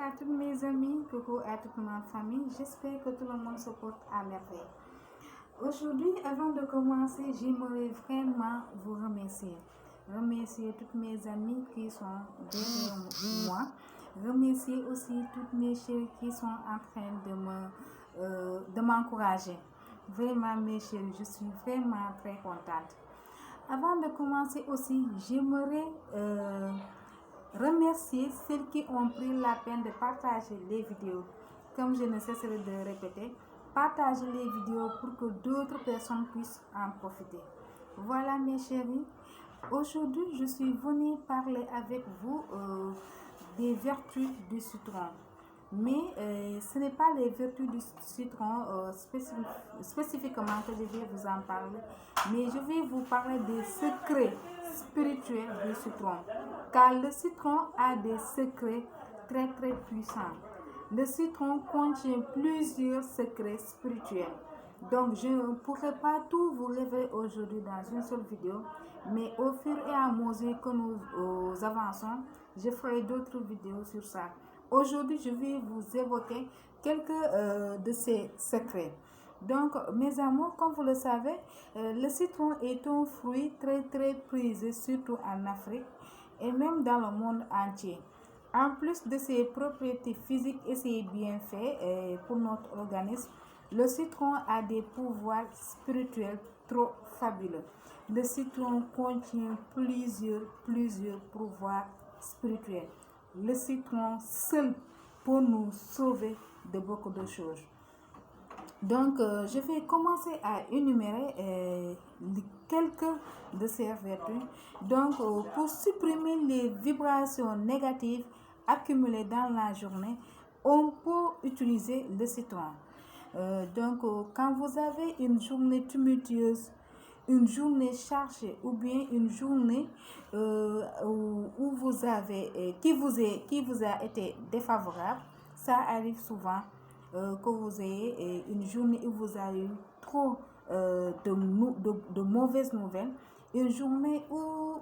à tous mes amis, coucou à toute ma famille, j'espère que tout le monde se porte à merveille. Aujourd'hui, avant de commencer, j'aimerais vraiment vous remercier toutes mes amies qui sont derrière moi, remercier aussi toutes mes chéries qui sont en train de m'encourager. Vraiment mes chéries, je suis vraiment très contente. Avant de commencer aussi, j'aimerais remercier celles qui ont pris la peine de partager les vidéos. Comme je ne cesserai de répéter, partagez les vidéos pour que d'autres personnes puissent en profiter. Voilà mes chéris, aujourd'hui je suis venue parler avec vous des vertus du citron. Mais ce n'est pas les vertus du citron spécifiquement que je vais vous en parler, mais je vais vous parler des secrets spirituels du citron, car le citron a des secrets très puissants. Le citron contient plusieurs secrets spirituels. Donc je ne pourrai pas tout vous révéler aujourd'hui dans une seule vidéo, mais au fur et à mesure que nous avançons, je ferai d'autres vidéos sur ça. Aujourd'hui, je vais vous évoquer quelques de ces secrets. Donc, mes amours, comme vous le savez, le citron est un fruit très prisé, surtout en Afrique et même dans le monde entier. En plus de ses propriétés physiques et ses bienfaits pour notre organisme, le citron a des pouvoirs spirituels trop fabuleux. Le citron contient plusieurs pouvoirs spirituels. Le citron seul peut nous sauver de beaucoup de choses. Donc, je vais commencer à énumérer quelques de ces vertus. Donc, pour supprimer les vibrations négatives accumulées dans la journée, on peut utiliser le citron. Quand vous avez une journée tumultueuse, une journée chargée ou bien une journée où vous avez qui vous a été défavorable, ça arrive souvent que vous ayez une journée où vous avez eu trop de mauvaises nouvelles, une journée où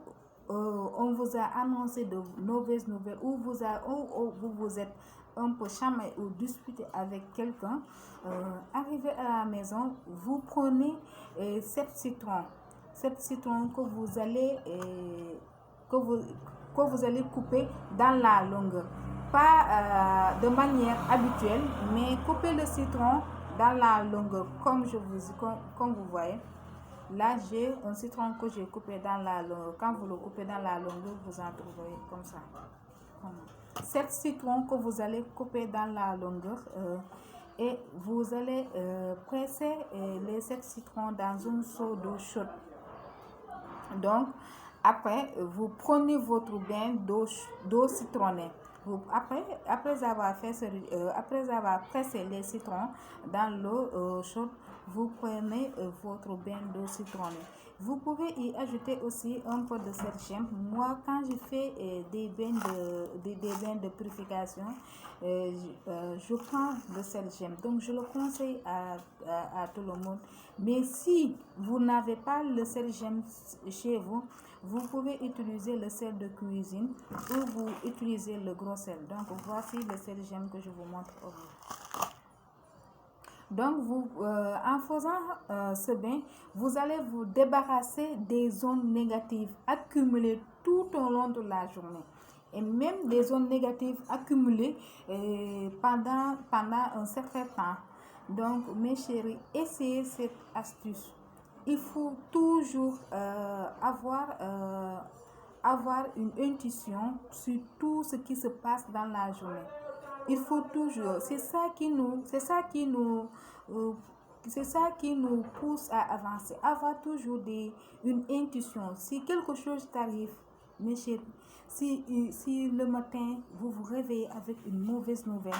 on vous a annoncé de mauvaises nouvelles, où vous vous êtes un peu chamaillé ou disputé avec quelqu'un. Arrivé à la maison, vous prenez cette citron que vous allez couper dans la longueur, pas de manière habituelle, mais couper le citron dans la longueur, comme vous voyez. Là, j'ai un citron que j'ai coupé dans la longueur. Quand vous le coupez dans la longueur, vous en trouverez comme ça. Cet citron que vous allez couper dans la longueur, et vous allez presser les 7 citrons dans un seau d'eau chaude. Donc, après, vous prenez votre bain d'eau citronnée. Après avoir pressé les citrons dans l'eau chaude, vous prenez votre bain d'eau citronnée. Vous pouvez y ajouter aussi un peu de sergem. Moi, quand je fais des bains de purification, je prends le sergem. Donc, je le conseille à tout le monde. Mais si vous n'avez pas le sergem chez vous, vous pouvez utiliser le sel de cuisine ou vous utilisez le gros sel. Donc, voici le sergem que je vous montre aujourd'hui. Donc, en faisant ce bain, vous allez vous débarrasser des zones négatives accumulées tout au long de la journée. Et même des zones négatives accumulées pendant un certain temps. Donc, mes chéris, essayez cette astuce. Il faut toujours avoir une intuition sur tout ce qui se passe dans la journée. Il faut toujours, c'est ça qui nous pousse à avancer. Avoir toujours une intuition. Si quelque chose t'arrive, mes chéris, si le matin vous vous réveillez avec une mauvaise nouvelle,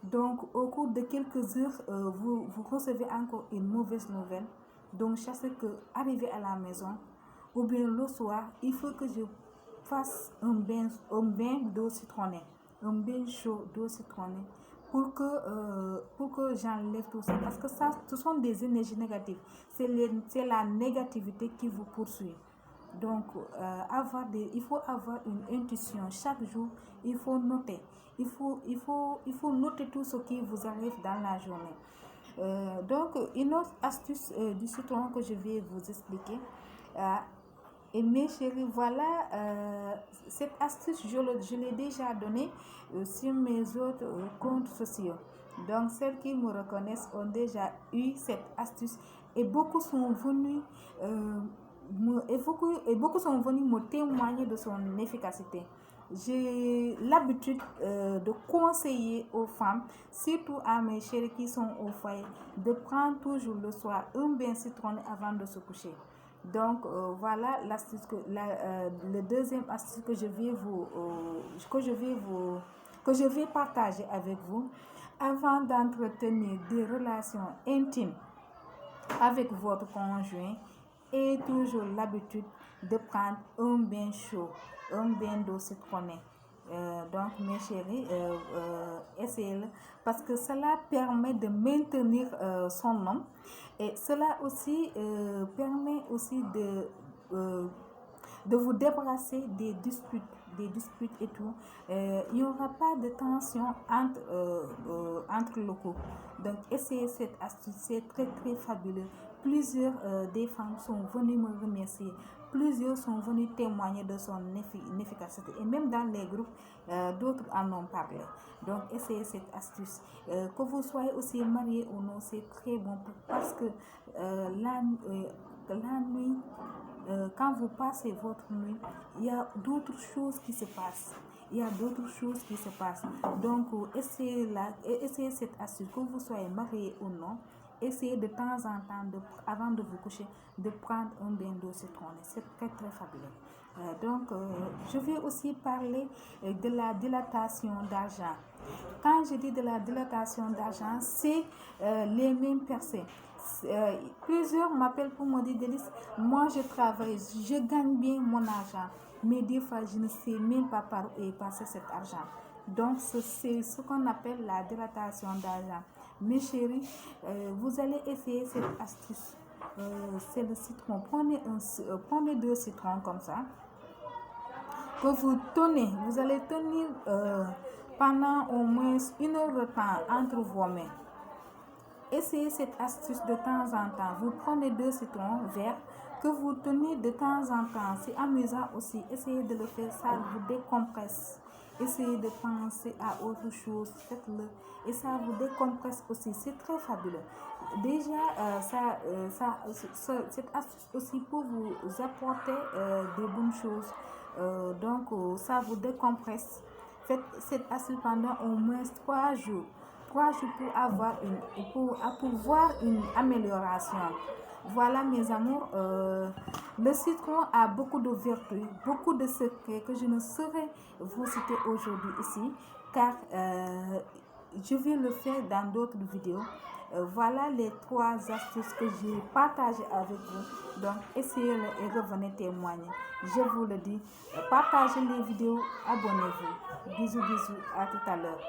donc au cours de quelques heures, vous recevez encore une mauvaise nouvelle. Donc, chaque que arrivé à la maison, ou bien le soir, il faut que je fasse un bain d'eau citronnée, un bain chaud d'eau citronnée, pour que j'enlève tout ça. Parce que ça, ce sont des énergies négatives. C'est la négativité qui vous poursuit. Donc, il faut avoir une intuition. Chaque jour, il faut noter. Il faut noter tout ce qui vous arrive dans la journée. Donc, une autre astuce du citron que je vais vous expliquer. Et mes chéris, voilà, cette astuce, je l'ai déjà donnée sur mes autres comptes sociaux. Donc, celles qui me reconnaissent ont déjà eu cette astuce et beaucoup sont venus beaucoup sont venus me témoigner de son efficacité. J'ai l'habitude de conseiller aux femmes, surtout à mes chéris qui sont au foyer, de prendre toujours le soir un bain citronné avant de se coucher. Donc voilà l'astuce le deuxième astuce que je vais partager avec vous. Avant d'entretenir des relations intimes avec votre conjoint, ayez toujours l'habitude de prendre un bain chaud, un bain d'eau citronnée. Donc mes chéris, essayez-le parce que cela permet de maintenir son homme et cela aussi permet aussi de vous débarrasser des disputes et tout. Il n'y aura pas de tension entre le couple. Donc essayez cette astuce, c'est très très fabuleux. Plusieurs des femmes sont venues me remercier, plusieurs sont venues témoigner de son efficacité et même dans les groupes, d'autres en ont parlé. Donc essayez cette astuce. Que vous soyez aussi marié ou non, c'est très bon parce que la nuit, quand vous passez votre nuit, il y a d'autres choses qui se passent. Donc, essayez cette astuce, que vous soyez marié ou non. Essayez de temps en temps, avant de vous coucher, de prendre un bain d'eau citronnée. C'est très très fabuleux. Donc, je vais aussi parler de la dilatation d'argent. Quand je dis de la dilatation d'argent, c'est les mêmes personnes. Plusieurs m'appellent pour me dire, Délice, moi je travaille, je gagne bien mon argent, mais des fois je ne sais même pas par où est passé cet argent. Donc c'est ce qu'on appelle la dilatation d'argent. Mes chéris, vous allez essayer cette astuce. C'est le citron. Prenez 2 citrons comme ça, que vous allez tenir pendant au moins 1 heure de temps entre vos mains. Essayez cette astuce de temps en temps. Vous prenez 2 citrons verts que vous tenez de temps en temps. C'est amusant aussi. Essayez de le faire, ça vous décompresse. Essayez de penser à autre chose, faites-le. Et ça vous décompresse aussi. C'est très fabuleux. Déjà, cette astuce aussi pour vous apporter des bonnes choses. Donc, ça vous décompresse. Faites cette astuce pendant au moins 3 jours. 3 jours pour voir une amélioration. Voilà mes amours, le citron a beaucoup de vertus, beaucoup de secrets que je ne saurais vous citer aujourd'hui ici, car je vais le faire dans d'autres vidéos. Voilà les 3 astuces que j'ai partagées avec vous. Donc essayez-le et revenez témoigner. Je vous le dis, partagez les vidéos, abonnez-vous. Bisous, à tout à l'heure.